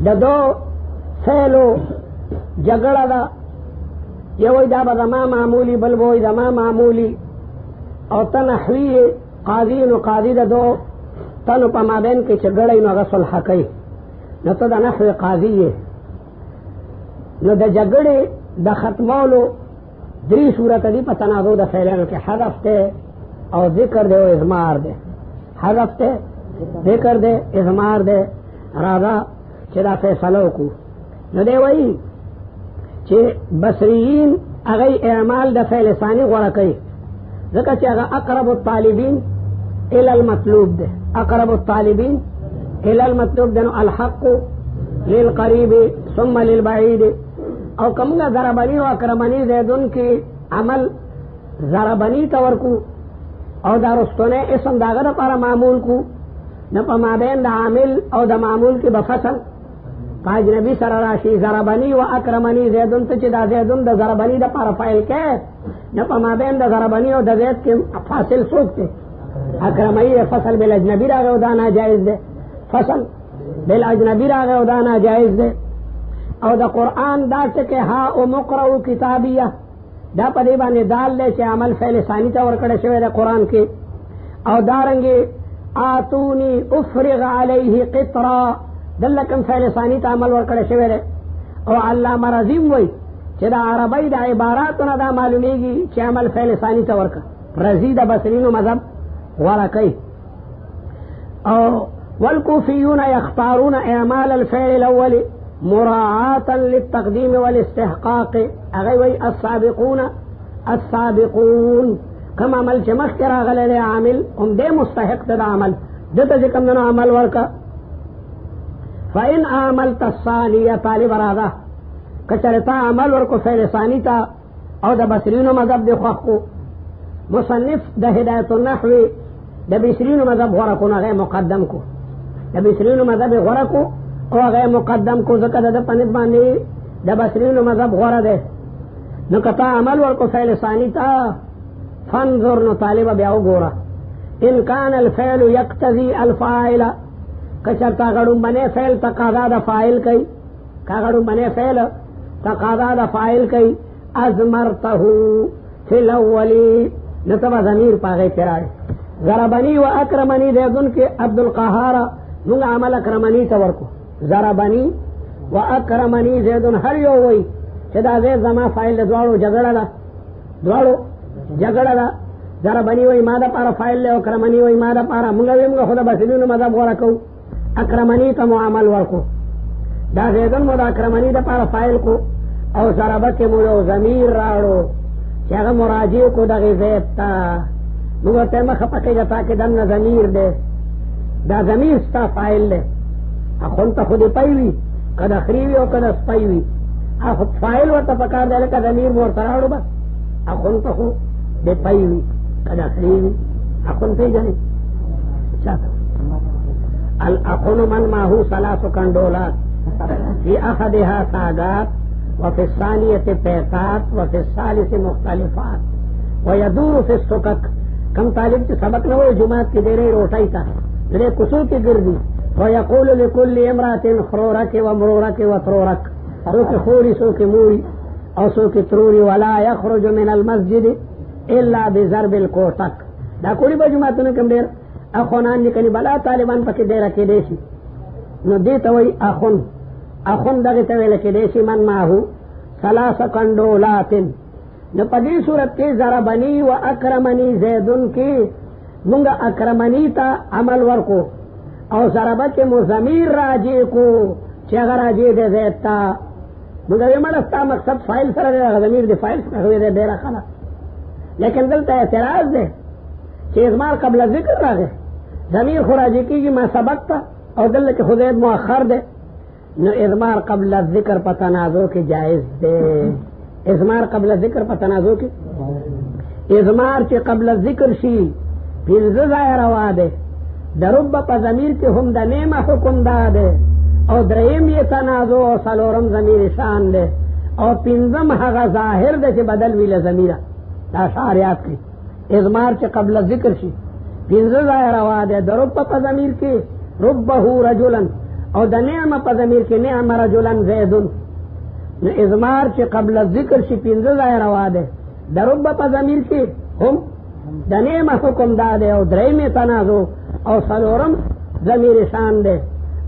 د دو فعلو جګړه ده، یو وایي دا به زما معمولي، بل به وایي زما معمولي، او ته نحوي قاضي نو قاضي د دو تنو په مابین کې چې ګړی نو هغه صلح کوي، نو ته د نحوي قاضي یې. نو د جګړې د ختمولو درې صورت دي په تنازع د فعلانو کې، حذف دی او ذکر دی او اضمار دی. حذف دی، ذکر دی، اضمار دی. راځه چې دا فیصله وکړو. نو دی وایي چې بصریین هغه اعمال د فعل ثاني غوره کوي، ځکه چې هغه اقرب الطالبین الى المطلوب ده. اقرب الطالبین الى المطلوب ده، نو الحق للقریب ثم للبعید. او کومه ضربنی او اکرمنی زیدون کې عمل ضربنی تورکو او دا رستونه اسم داغه لپاره معمول کو، نه په مابین د عامل او د معمول کې بفصل اجنبی سره راشي. ضربنی و اکرمنی زیدون ته چې دا زیدون د ضربنی د لپاره فاعل کې، نه په مابین د ضربنی او د زید کې فاصل څوک دی؟ اکرمنی فصل بل اجنبی راغی او دا ناجایز دی، فصل بل اجنبی راغی او دا ناجایز دی. او د قرآن دا چې ها او مقرؤ کتابیه دا په دې باندې دال دی چې عمل فعل ثانی ته ورکړی شوی دی قرآن کې. او دارنګې آتونی افرغ علیه قطرا دلته کوم فعل ثانی ته عمل ورکړی شوی دی. او علامه رضیم وایي چې د عربی د عباراتو نه دا معلومیږي چې عمل فعل ثانی ته ورکړه. رضی د بصرینو مذهب غوره کوي. او والکوفیون یختارون اعمال الفعل الاول مراعاة للتقدیم والاستحقاق. هغه وایي السابقون السابقون کم عمل چې مخکې راغلی دی عامل هم دی مستحق د عمل، دته چې کوم دنو عمل ورکه. فإن عملت الثانیه طالب راځه که چېرې تا عمل ورکو فعل ثاني ته او د بصرینو مذهب دی خوښ کو. مصنف د هدایت النحو د بصرینو مذهب غوره کو، هغه مقدم کو. د بصرینو مذهب غوره کو او هغه مقدم کو، ځکه د په نسبت باندې د بصرینو مذهب غوره دی. نو که تا عمل ورکو فعل ثاني ته فانظر، نو طالب بیا وګوره ان کان الفعل یقتضی الفاعل، که چېرته غړومبنی فعل تقاضا د فاعل کوي، که غړومبنی فعل تقاضا د فاعل کوي، ازمرته فی الاولی، نو ته به ضمیر په هغې کې راړې. ضربنی و اکرمنی زیدون کې عبدالقهار موږ عمل اکرمنی ته ورکو. ضربنی و اکرمنی زیدون هر یو وایي چې دا زید زما فاعل د دواړو جګړه ده، دواړو جګړه ده. ضربنی وایي ما دپاره فاعل دی او اکرمنی وایي ما دپاره. موږ وایي موږ خو د بصرینو مذهب غوره کوو، اکرمنی ته مو عمل ورکو. دا زیدون مو د اکرمنی دپاره فاعل کو او ضربه کې مو یو ضمیر راړو چې هغه مراجع کو دغې زید ته. موږ ورته مخه پکې ده تا کې دننه ضمیر دی، دا ضمیر ستا فاعل دی. اخون ته خو دې پی وي که د خري وي او که د سپی وي، فاعل ورته پکار دی لکه ضمیر مو ورته راوړو بس. اخون ته خو دې پی وي که د خري وي. اخون پېژنې چاته الاخون من ماهو ثلاث کنډولات فی احدها سادات وفي الثانیة پیسات وفي الثالث مختلفات ویدور فی السکک. کم طالب چې سبق نه وایي جماعت کې ډېرې روټۍ ته درې کوڅو کې ګرځي. ویقول لكل امرأة خرورک ومرورک وترورک، څوک خوري څوک موري او څوک تروري. ولا یخرج من المسجد الا بضرب الکوټک. دا کوړي به جماعتونه کوم ډېر اخونان لیکلي بلا طالبان پکې ډېره کېدی شي، نو دې ته وایي اخون. اخون دغې ته ویله کېدی شي من ماهو ثلاث کنډولات. نو په دې صورت کې ضربنی و اکرمنی زیدون کې مونږ اکرمنی ته عمل ورکو او ضربه کې مو ضمیر راجع کو چې هغه راجع دی زید ته. مونږ وایو مړه ستا مقصد فاعل سره دی، هغه ضمیر د فاعل سره دی ډېره ښه ده. لیکن دلته اعتراض دی چې اضمار قبل ذکر راغی، ضمیر خو راجع کېږي ما سبق ته او دلته کې خو زید مؤخر دی. نو اضمار قبل ذکر په تنازع کې جائز دی. اضمار قبل ذکر په تنازع کې، اضمار چې قبل ذکر شي پنځه ځایه روا دی. د رب په ضمیر کې هم د نیمه حکم دا دی او دریم یې تنازع او څلورم ضمیر شان دی او پنځم هغه ظاهر دی چې بدل وي له ضمیره. دا اشعار یاد کړئ. اضمار چې قبل ذکر شي پنځه ځایه روا دی. د رب په ضمیر کې ربه رجلا او د نعم په ضمیر کې نعم رجلا زیدن. نو اضمار چې قبل ذکر شي پنځه ځای روا ده. د رب په ضمیر کې هم د نعم حکم دا ده او درېمې تنازع او څلورم ضمیر شان ده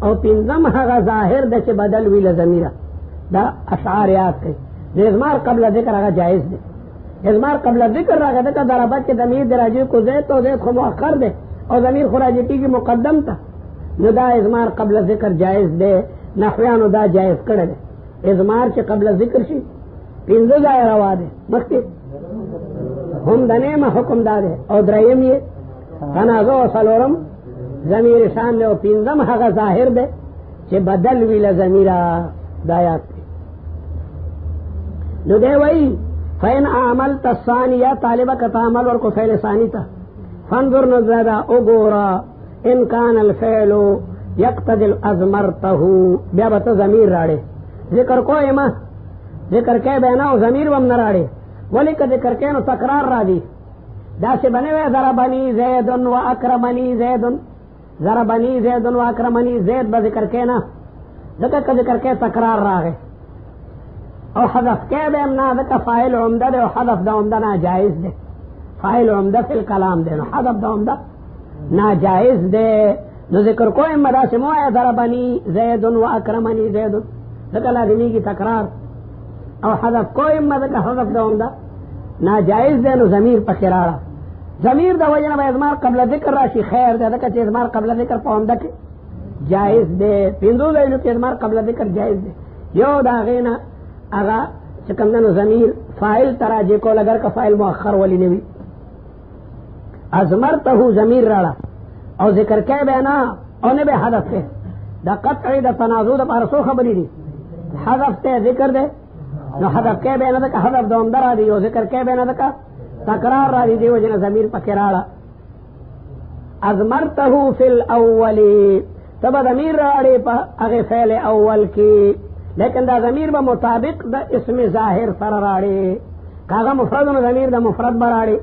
او پنځم هغه ظاهر ده چې بدل وی له ضمیره. دا اشعار یاد کړئ. د اضمار قبل ذکر هغه جایز ده. اضمار قبل ذکر راغی دغه ضربت کې ضمیر د راجع کو زید او زید خو مؤخر ده او ضمیر خو راجع کیږي مقدم ته. نو دا اضمار قبل ذکر جایز ده. نحویانو دا جایز کړی ده. اضمار چې قبل ذکر شي پنځه ځای روا ده. مخکې هم د نعم حکم دا ده او دریم یې تنازع او څلورم ضمیر شان ده او پنځم هغه ظاهر ده چې بدل وی له ضمیره. دا یاد کړئ. نو دی وایي فین عملت الثانیه طالبه که تعمل ورکو فعل ثانی ته فانظر نظره وګوره ان کان الفعل یقتضي ازمرته بیا به ته ضمیر راړې ذکر کوی ما ذکر کې به نه او ضمیر هم نه راړې ولی که ذکر کې نو تکرار را دي. داسې بنې وی ضربني زید و اکرمني زید ضربني زید و اکرمني زید به ذکر کې نه ځکه که ذکر کې تکرار راغی او حذف کې به هم نه ځکه فاعل عمده دی او حذف د عمده ناجایز دی. فاعل عمده فی الکلام دی نو حذف د عمده ناجایز دی. نو ذکر کویم داسې مو وایه ضربني زید و اکرمني زید ځکه لازمیږي تکرار او حذف کویم ځکه حذف د عمده ناجایز دی. نو ضمیر پکې راړه. ضمیر د وجه نه به اضمار قبل ذکر راشي خیر دی ځکه چې اضمار قبل ذکر په عمده کې جایز دی. پنځو ځایونو کې اضمار قبل ذکر جایز دی. یو د هغې نه هغه چې کوم دی نو ضمیر فاعل ته راجع کول اگر که فاعل مؤخر ولي نه وي. ازمرته ضمیر راړه او ذکر کې به نه او نه به حذف کې. دا قطع د تنازع دپاره څو خبرې دي. حذف ته ذکر دی نو حذف کې به نه ځکه حذف د عمده را دي او ذکر کې به نه ځکه تکرار را دي. دی وجه نه ضمیر پکې راړه. ازمرته فی الاول ته به ضمیر راړې په هغې فعل اول کې لیکن دا ضمیر به مطابق د اسم ظاهر سره راړې. که هغه مفرد نو ضمیر د مفرد به راړې.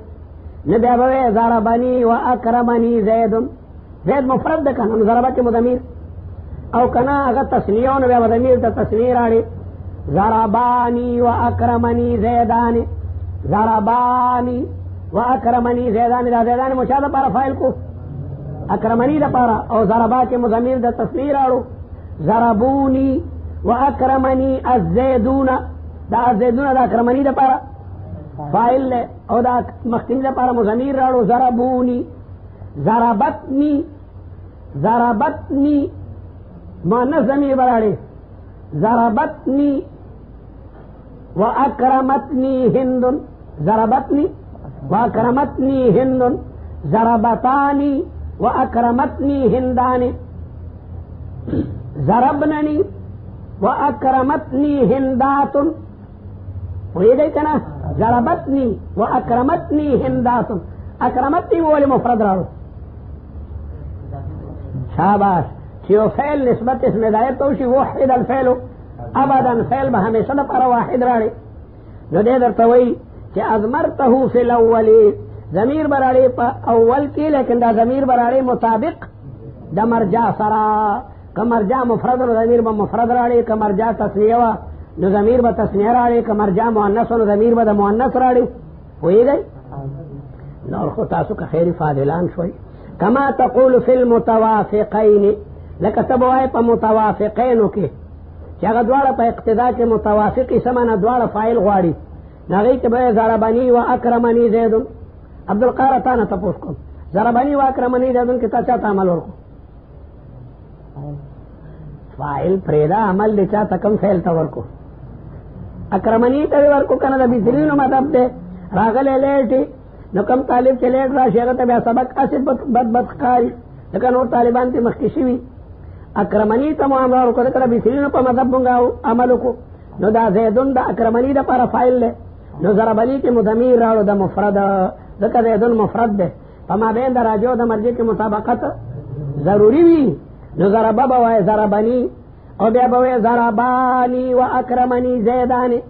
نه بیا به وی ضربني و اکرمني زید. زید مفرد ده که نه نو ضربه کې مو ضمیر او که نه هغه تسنیه نو بیا به ضمیر ته تسنیه راړې. ضرباني و اکرمني زیدان ضرباني و اکرمني زیدان دا زیدان مو چا دپاره فاعل کو اکرمني دپاره او ضربا کې مو ضمیر د تسنیه راړو. ضربوني و اکرمنی الزیدون دا الزیدون دا اکرمنی دا پارا فائل لے او دا مخکنی دا پارا مضمیر راڑو. ضربونی ضربتنی مؤنث ضمیر براڑے. ضربتنی و اکرمتنی ہندن ضربتنی و اکرمتنی ہندن ضربتانی و اکرمتنی ہندانی ضربننی و اکرمتنی ہنداتن وہی گئی کنا ضربتنی و اکرمتنی ہنداتن. اکرمتنی وہ والی مفرد راڑو. شاباش چې یو فعل نسبت اسم دائر تو شي وحد الفعل ابدا فعل به همیشه لپاره واحد راړي. نو دې درته وایي چې ازمرته فی الاول ضمیر براړي په اول کې لیکن دا ضمیر براړي مطابق د مرجع سره. که مرجع مفرد نو ضمیر به مفرد راړي. که مرجع تسنیه وه نو ضمیر به تسنیه راړي. که مرجع مؤنث نو ضمیر به د مؤنث راړي. پوهېږئ نور خو تاسو که خیري فاضلان شوئ. کما تقول فی المتوافقین لکه ته به وایې په متوافقینو کې چې هغه دواړه په اقتدا کې متوافقي څه معنی دواړه فاعل غواړي. نو هغې کې به ضربني و اکرمني زیدون. عبدالقاهر تا نه تپوس کوم ضربني و اکرمني زیدون کې تا چا ته عمل ورکو؟ فاعل پرېږده عمل د چا ته کم فعل ته ورکو؟ اکرمني ته دې ورکو که نه د بهترینو مطلب دی راغلی لیټې نو کم طالب چې لیټ راشي هغه ته بیا سبق هسې بد ښکاري ځکه نور طالبان ترې مخکې شوي. اکرمني ته مو عمل ورکړو ځکه د بهترینو په مذهب مونږ عمل وکړو. نو دا زیدون د اکرمني دپاره فاعل دی. نو ضربني کې مو ضمیر راوړو د مفرد ځکه زیدون مفرد دی. په مابین د راجع د مرجع کې مطابقت ضروري وي. نو ضربه به وایې ضربني او بیا به وایې ضرباني و اکرمني زیدانې.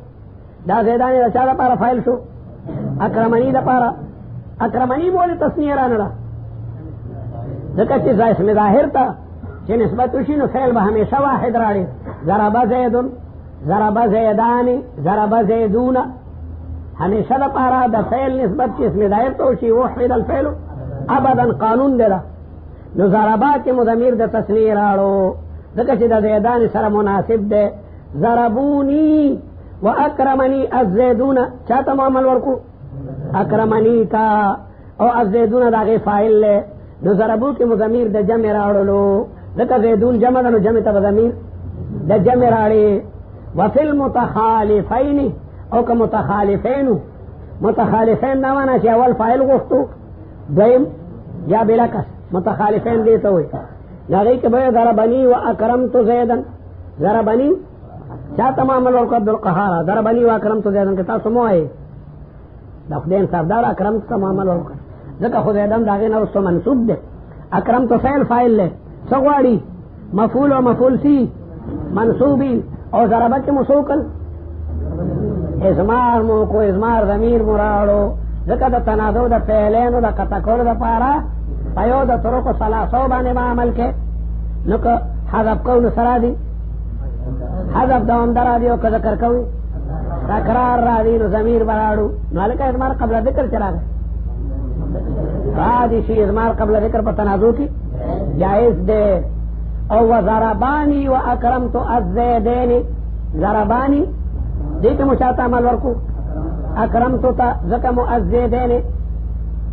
دا زیدانې د چا دپاره فاعل شو؟ اکرمني دپاره. اکرمني مو ولې تسنیه رانه ده؟ ځکه چې اسم ظاهر ته چې نسبت وشي نو فعل به همیشه واحد راړي. ضرب زیدن، ضرب زیدان، ضرب زیدون. همیشه د پاره د فعل نسبت چې اسم ظاهر ته وشي وحید الفعل ابدا قانون دی. نو ضربا کې مو ضمیر د تثنیه راړو ځکه چې د زیدان سره مناسب دی. ضربونی واکرمنی الزیدون چاته معامل ورکو اکرمنی تا او الزیدون دا غي فاعل له. نو ضربو کې مو ضمیر د جمع راړلو ځکه زیدون جمع ده نو جمع ته ضمیر د جمع راړي. وفي المتخالفین او که متخالفین، متخالفین دا معنا چې اول فاعل غوښتو دویم یا بلکس متخالفین دی ته وي. دا غي کې به ضربنی واکرمت زیدن. ضربنی چاته معامل ورکو عبدالقهار. ضربنی واکرمت زیدن که تاسو مو وایي دا خدای انصافدار اکرمت ته معامل ورکو ځکه خدای دم دا غي نه رسو منصوب دی. اکرمت فعل فاعل له څه غواړي مفعول او مفعول سی منصوبی او ضربه کې مسوکل ازمار مو کو ازمار ضمیر مراړو ځکه د تنازع د فعلینو د قطع کولو دپاره په یو د طرقو ثلاثو باندې به عمل کې نو که حذف کو نو سره دي حذف دوامدار راځي او که ذکر کوي تکرار راځي نو ضمیر براړو. نو هلکه ازمار قبل ذکر چې راغی راځي شي ازمار قبل ذکر په تنازع کې جائز دی. او وضربانی واکرمت الزیدین. ضربانی دې ته مو چاته عمل ورکو اکرمتو ته ځکه مو الزیدین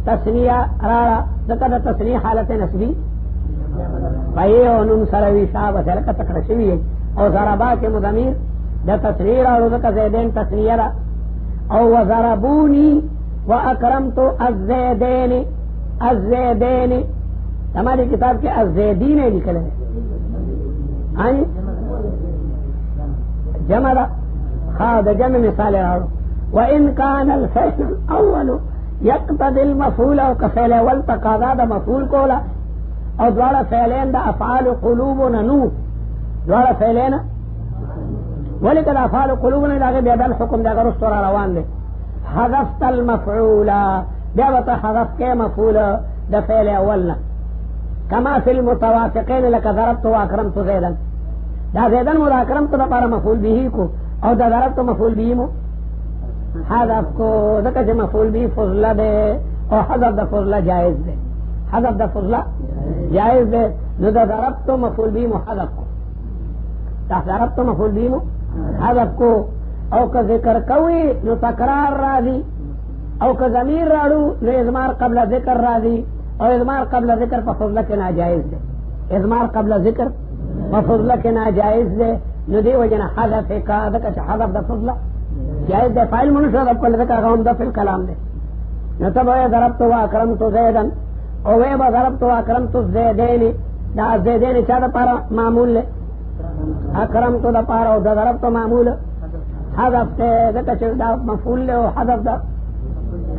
تسنیه راړه ځکه د تسنیه حالت نسبی پای او نون سره وي شابه سره کټکړه شوی. او ضربا کې مو ضمیر د تسنیه راړو ځکه زیدین تسنیه را. او وضربونی واکرمت الزیدین. الزیدین ہماری کتاب کے الزیدین نکلے جمع دا خاص جمع مثال راڑو. وان كان الفعل الاول يقتضي المفعول او كفعل اول تقاضا دا مفعول کولا او دوڑا فعلین دا افعال قلوبنا نو دوڑا فعلین ولکد افعال قلوبنا دا بیا بل حکم دا غرست را روان دے. حذفت المفعول بیا وتا حذف کے مفعول دا فعل اولنا كما في المتوافقين لك ضربت واكرمت زيدا. دا زيدا مو اكرمت دا پارا مفعول به کو او دا ضربت مفعول به مو حذف کو ذکر چې مفعول به فضله ده او حذف د فضله جائز ده. حذف د فضله جائز ده. نو دا ضربت مفعول به مو حذف کو دا ضربت مفعول به مو حذف کو. او که ذکر کوي نو تکرار راځي او که ضمیر راړو نو اضمار قبل ذکر راځي او اضمار قبل ذکر په فضله کې ناجائز ده. اضمار قبل ذکر په فضله کې ناجائز ده. نو دی وجنه حذف کا ذکر چې حذف د فضله جائز ده. فاعل منصوب کول ذکر غوم د فعل کلام ده. نو تبع ضربت واکرمت زیدا او وی ضربت واکرمت زیدین. دا زیدین چا د پاره معمول له اکرمت د پاره او د ضربت معمول حذف ته ذکر چې دا مفعول له او حذف ده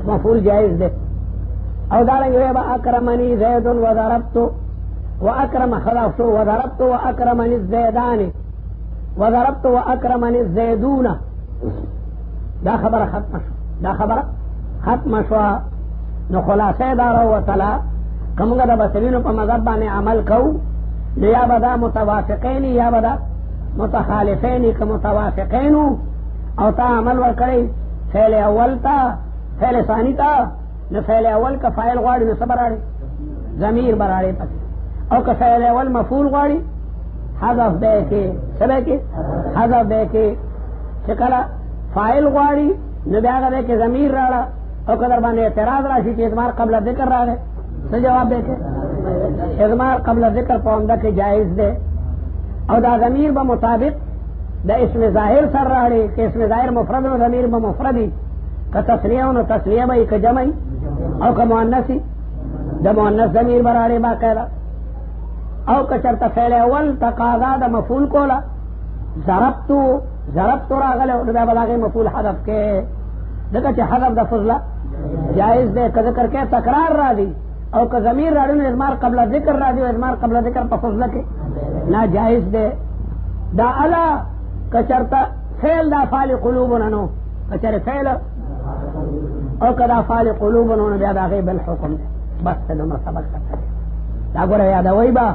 مفعول جائز ده. او دارنگی با اکرمنی زید و ضربتو و اکرم خلافتو و ضربتو و اکرمنی الزیدان و ضربتو و اکرمنی الزیدون. دا خبر ختم شو. دا خبر ختم شو. نو خلاصه دارو و تلا کمونگا دا بسرینو پا مذہب بانے عمل کو یا بدا متوافقینی یا بدا متخالفینی که متوافقینو او تا عمل ورکڑی فعل اول تا فعل ثانی تا نو فعل اول کا فاعل غواړي نو صبر اړي ضمیر براړي پکې او که فعل اول مفعول غواړي حذف به کې سبا کې حذف به کې چې کله فاعل غواړي نو بیا هغه کې ضمیر راړه او کله باندې اعتراض راشي چې اضمار قبل ذکر راغی څه جواب دی چې اضمار قبل ذکر په عمده کې جائز دی او دا ضمیر به مطابق د اسم ظاهر سره راړي چې اسم ظاهر مفرد او ضمیر به مفردي که تسنیه او تسنیه به که جمعي او که مؤنثي د مؤنث ضمیر براړي باقاعده او که چرته فعل اول تقاضا د مفعول کولا ضربت راغله او بیا بلاغه مفعول حذف کې دغه چې حذف د فضله جائز ده که ذکر کې تکرار راځي او که ضمیر راځي نو اضمار قبل ذکر راځي او اضمار قبل ذکر په فضله کې ناجائز ده. دا الا که چرته فعل د افعال قلوبنا نو که چرته فعل او کدا فعل قلوبنا بیا دا غیب الحکم ده. بس نو سبق کړه دا ګوره یاد وای با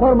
قرب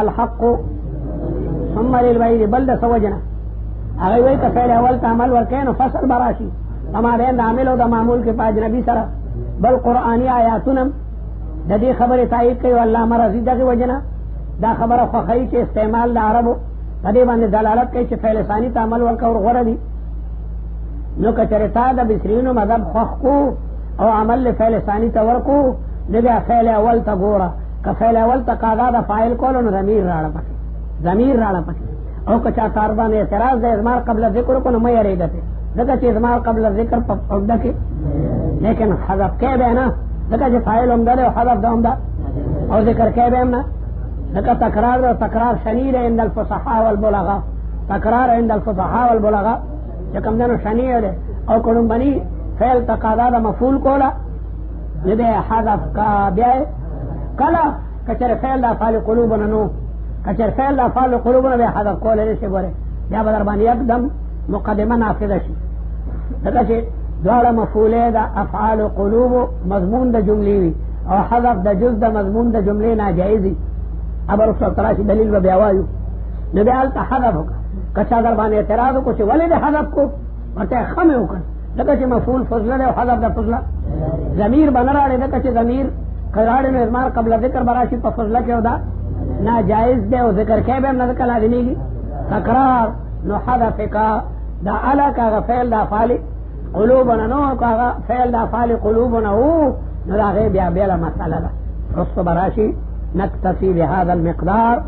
الحق ثم للبعيد بل د سوجنا هغه وی ک فعل اول ته عمل ورکینو فصل براشي تمہارے د عامل او د معمول کې پاج نبی سره بل قرآنی آیاتونم د دې خبره تایید کوي الله مرضی دغه وجنا دا خبره خوخی چې استعمال د عربو د دې باندې دلالت کوي چې فعل ثانی ته عمل ورکور غوړه دي نو کچرتا د بسرینو مذهب خوخ کو او عمل له فعل ثانی ته ورکو دغه فعل اول ته ګوره ک فعل اول ته قاعده د فاعل کولو نو ضمیر راړه پکې ضمیر راړه پکې او کچا کاربان اعتراض د اضمار قبل ذکر کو نو مې اړېږي دغه چې اضمار قبل ذکر په اوده کې لیکن حذف کې به نه دغه چې فاعل هم ده او حذف ده هم ده او ذکر کې به نه دغه تکرار او تکرار شنیر عند الفصحاء والبلغاء تکرار عند الفصحاء والبلغاء چې کوم دنو شنیر او کوم بني فعل تقاضا د مفعول کولا دې حذف کا بیا کلا کچره فعل د افعال قلوبنا نو کچره فعل د افعال قلوبنا به حذف کول لري څه ګوره بیا بدر باندې یکدم مقدمه نافذه شي دغه چې دواړه مفعوله د افعال قلوب مضمون د جملې وي او حذف د جز د مضمون د جملې ناجایز دي ابر رسول تراشی دلیل به بیا وایو نو بیا الته حذف وکړه کچا در باندې اعتراض کو چې ولې د حذف کو ورته خمه وکړه دغه چې مفعول فضله او حذف د فضله ضمیر بنراړي دغه چې ضمیر قرار نو اضمار قبل ذکر براشي په فضله کې ودا ناجایز دی او ذکر کې به نه کلا دي تکرار نو حذف کا دا الا کا فعل دا فعل قلوبنا نو کا فعل دا فعل قلوبنا هو نو دا غير بیا بلا مساله ده رسو براشي نكتفي بهذا المقدار